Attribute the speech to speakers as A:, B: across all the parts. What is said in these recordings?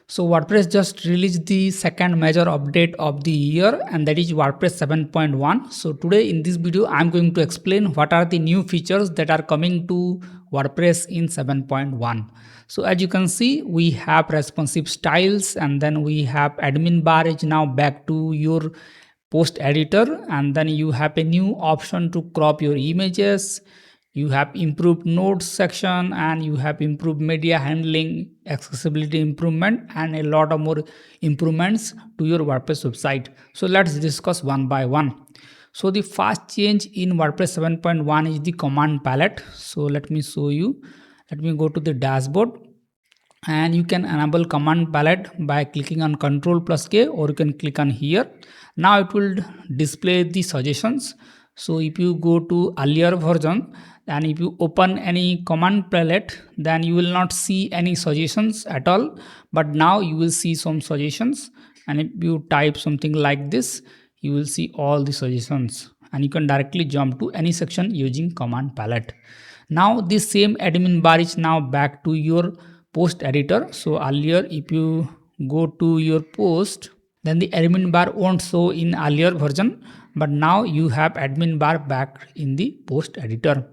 A: So WordPress just released the second major update of the year, and that is WordPress 7.1. So today in this video, I'm going to explain what are the new features that are coming to WordPress in 7.1. So as you can see, we have responsive styles, and then we have admin bar is now back to your post editor, and then you have a new option to crop your images. You have improved notes section, and you have improved media handling, accessibility improvement, and a lot of more improvements to your WordPress website. So let's discuss one by one. So the first change in WordPress 7.1 is the command palette. So let me show you. Let me go to the dashboard, and you can enable command palette by clicking on Ctrl+K, or you can click on here. Now it will display the suggestions. So if you go to earlier version, and if you open any command palette, then you will not see any suggestions at all, but now you will see some suggestions. And if you type something like this, you will see all the suggestions, and you can directly jump to any section using command palette. Now this same admin bar is now back to your post editor. So earlier, if you go to your post, then the admin bar won't show in earlier version, but now you have admin bar back in the post editor.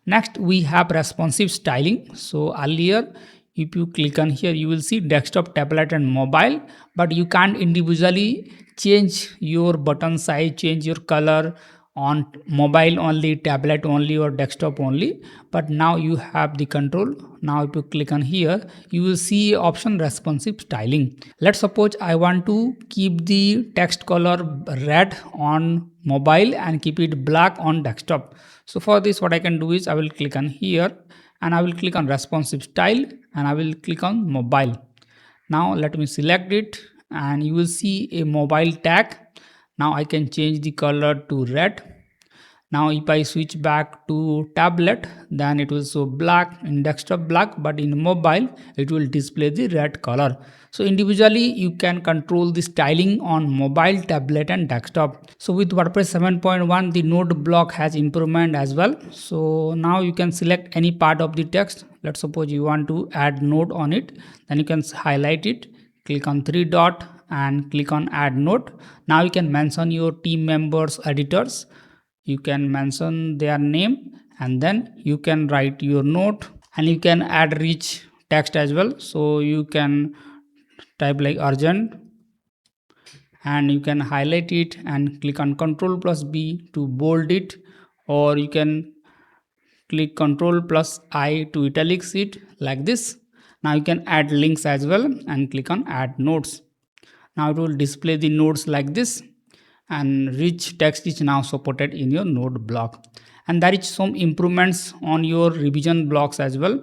A: Next, we have responsive styling. So earlier, if you click on here, you will see desktop, tablet and mobile, but you can't individually change your button size, change your color on mobile only, tablet only, or desktop only. But now you have the control. Now if you click on here, you will see option responsive styling. Let's suppose I want to keep the text color red on mobile and keep it black on desktop. So for this, what I can do is I will click on here, and I will click on responsive style, and I will click on mobile. Now let me select it, and you will see a mobile tag. Now I can change the color to red. Now if I switch back to tablet, then it will show black in desktop black, but in mobile it will display the red color. So individually you can control the styling on mobile, tablet and desktop. So with WordPress 7.1, the node block has improvement as well. So now you can select any part of the text. Let's suppose you want to add node on it, then you can highlight it, click on three dot and click on add node. Now you can mention your team members, editors. You can mention their name, and then you can write your note, and you can add rich text as well. So you can type like urgent, and you can highlight it and click on Ctrl+B to bold it, or you can click Ctrl+I to italics it like this. Now you can add links as well, and click on add notes. Now it will display the notes like this, and rich text is now supported in your node block. And there is some improvements on your revision blocks as well.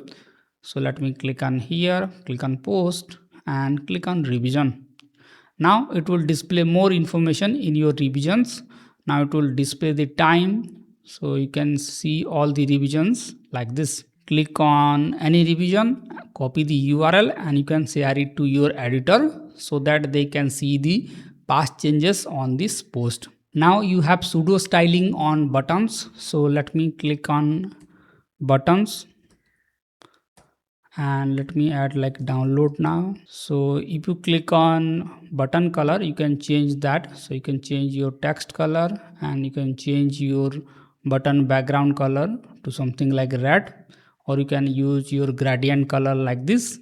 A: So let me click on here, click on post and click on revision. Now it will display more information in your revisions. Now it will display the time, so you can see all the revisions like this. Click on any revision, copy the URL, and you can share it to your editor so that they can see the past changes on this post. Now you have pseudo styling on buttons. So let me click on buttons, and let me add like download now. So if you click on button color, you can change that. So you can change your text color, and you can change your button background color to something like red, or you can use your gradient color like this.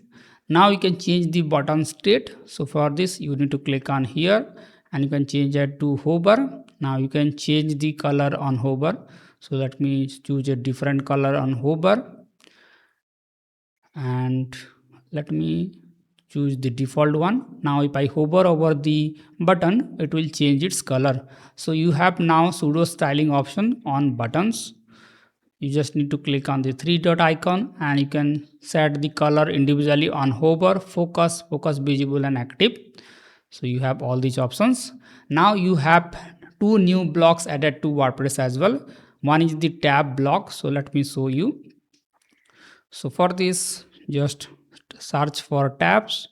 A: Now you can change the button state. So for this, you need to click on here, and you can change it to hover. Now you can change the color on hover. So let me choose a different color on hover, and let me choose the default one. Now if I hover over the button, it will change its color. So you have now pseudo styling option on buttons. You just need to click on the three dot icon, and you can set the color individually on hover, focus, focus visible and active. So you have all these options. Now you have two new blocks added to WordPress as well. One is the tab block. So let me show you. So for this, just search for tabs,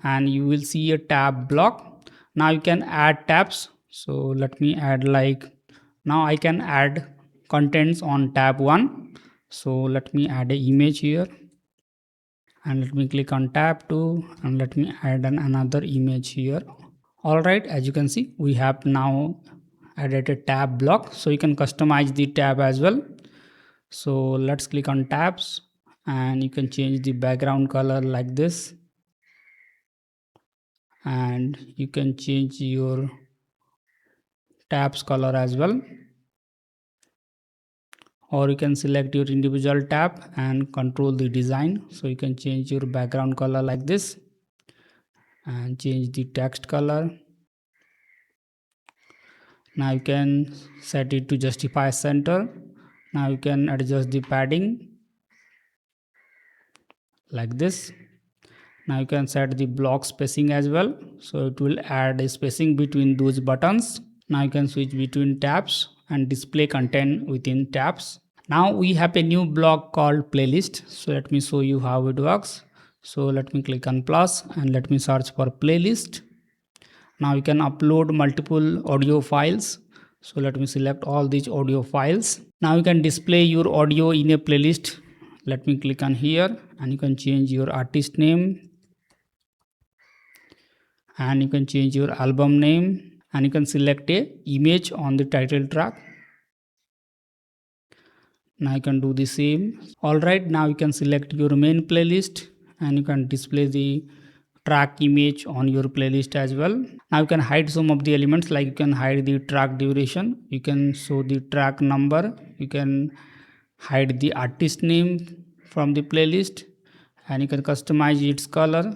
A: and you will see a tab block. Now you can add tabs. So let me add like, now I can add contents on tab 1. So let me add an image here. and let me click on tab 2 and let me add another image here. Alright, as you can see, we have now added a tab block, so you can customize the tab as well. So let's click on tabs and you can change the background color like this, and you can change your tabs color as well, or you can select your individual tab and control the design. So you can change your background color like this and change the text color. Now you can set it to justify center. Now you can adjust the padding like this. Now you can set the block spacing as well, so it will add a spacing between those buttons. Now you can switch between tabs and display content within tabs. Now we have a new block called playlist, so let me show you how it works. So let me click on plus and let me search for playlist. Now you can upload multiple audio files, so let me select all these audio files. Now you can display your audio in a playlist. Let me click on here and you can change your artist name and you can change your album name and you can select a image on the title track. Now you can do the same. Alright, now you can select your main playlist and you can display the track image on your playlist as well. Now you can hide some of the elements, like you can hide the track duration, you can show the track number, you can hide the artist name from the playlist, and you can customize its color.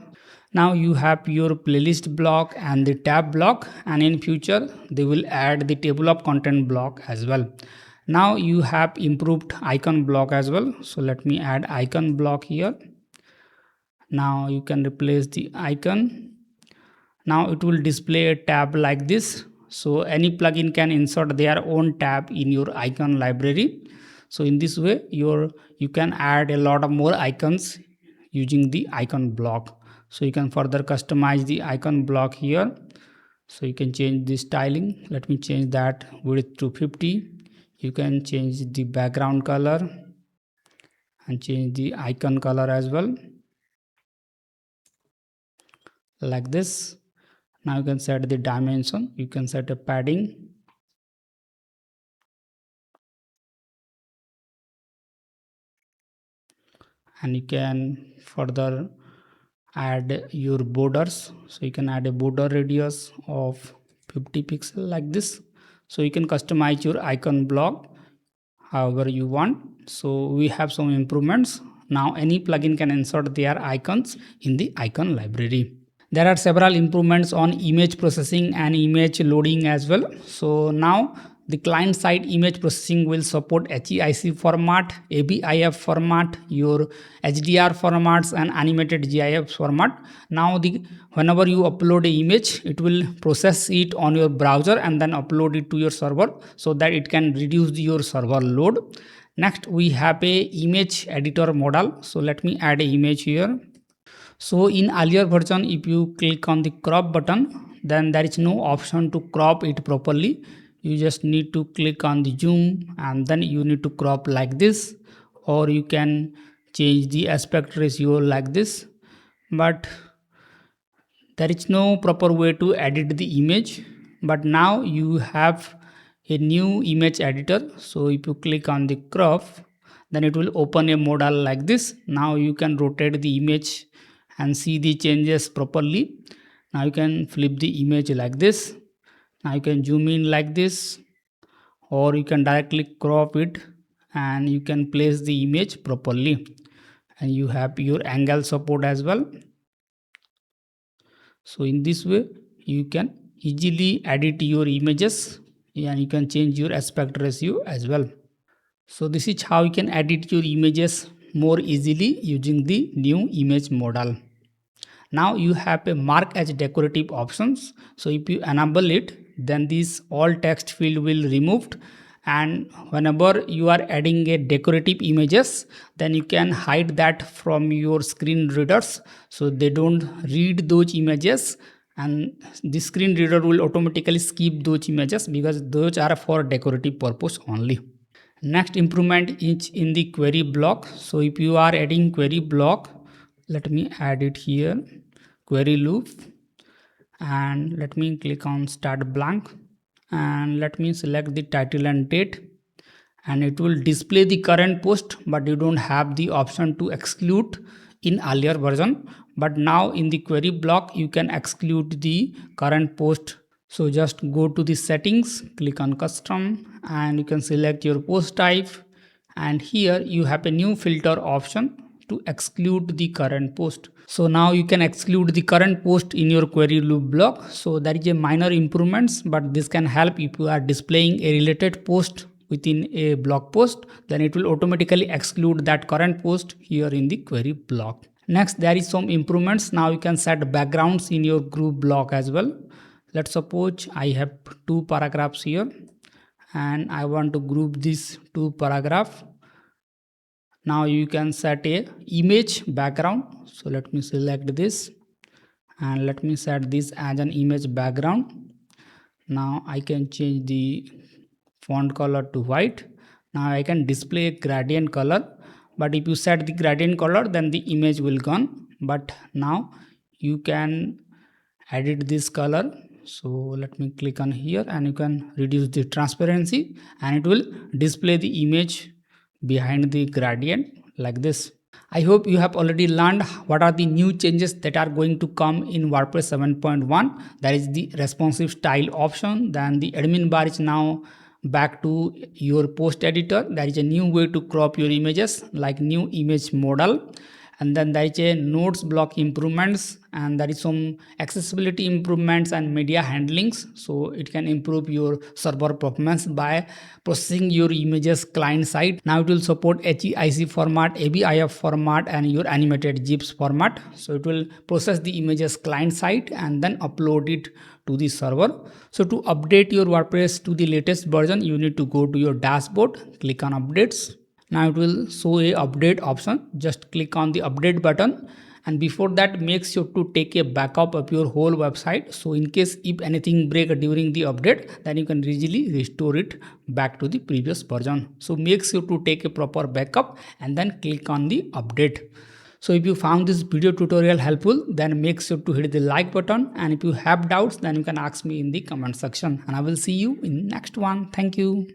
A: Now you have your playlist block and the tab block, and in future they will add the table of content block as well. Now you have improved icon block as well, so let me add icon block here. Now you can replace the icon. Now it will display a tab like this, so any plugin can insert their own tab in your icon library. So in this way you can add a lot of more icons using the icon block. So you can further customize the icon block here, so you can change the styling. Let me change that width to 50. You can change the background color and change the icon color as well like this. Now you can set the dimension, you can set a padding, and you can further add your borders. So you can add a border radius of 50 pixels like this. So you can customize your icon block however you want. So we have some improvements. Now any plugin can insert their icons in the icon library. There are several improvements on image processing and image loading as well. So now the client side image processing will support HEIC format, ABIF format, your HDR formats and animated GIF format. Now whenever you upload an image, it will process it on your browser and then upload it to your server, so that it can reduce your server load. Next we have a image editor modal. So let me add an image here. So in earlier version, if you click on the crop button, then there is no option to crop it properly. You just need to click on the zoom and then you need to crop like this, or you can change the aspect ratio like this. But there is no proper way to edit the image. But now you have a new image editor. So if you click on the crop, then it will open a modal like this. Now you can rotate the image and see the changes properly. Now you can flip the image like this. Now you can zoom in like this, or you can directly crop it and you can place the image properly, and you have your angle support as well. So in this way you can easily edit your images and you can change your aspect ratio as well. So this is how you can edit your images more easily using the new image model. Now you have a mark as decorative options. So if you enable it, then this all text field will removed, and whenever you are adding a decorative images, then you can hide that from your screen readers, so they don't read those images, and the screen reader will automatically skip those images because those are for decorative purpose only. Next improvement is in the query block. So if you are adding query block, Let me add it here, query loop, and let me click on start blank, and let me select the title and date, and it will display the current post, but you don't have the option to exclude in earlier version. But now in the query block you can exclude the current post. So just go to the settings, click on custom, and you can select your post type, and here you have a new filter option to exclude the current post. So now you can exclude the current post in your query loop block. So that is a minor improvements, but this can help if you are displaying a related post within a blog post, then it will automatically exclude that current post here in the query block. Next, there is some improvements. Now you can set backgrounds in your group block as well. Let's suppose I have two paragraphs here and I want to group these two paragraph. Now you can set a image background. So let me select this and let me set this as an image background. Now I can change the font color to white. Now I can display a gradient color, but if you set the gradient color then the image will gone. But now you can edit this color. So let me click on here and you can reduce the transparency and it will display the image behind the gradient like this. I hope you have already learned what are the new changes that are going to come in WordPress 7.1. That is the responsive style option. Then the admin bar is now back to your post editor. There is a new way to crop your images, like new image model. And then there is a notes block improvements, and there is some accessibility improvements and media handlings. So it can improve your server performance by processing your images client side. Now it will support HEIC format, ABIF format, and your animated GIFs format. So it will process the images client side and then upload it to the server. So to update your WordPress to the latest version, you need to go to your dashboard, click on updates. Now it will show a update option. Just click on the update button, and before that make sure to take a backup of your whole website. So in case if anything break during the update, then you can easily restore it back to the previous version. So make sure to take a proper backup and then click on the update. So if you found this video tutorial helpful, then make sure to hit the like button, and if you have doubts then you can ask me in the comment section, and I will see you in next one. Thank you.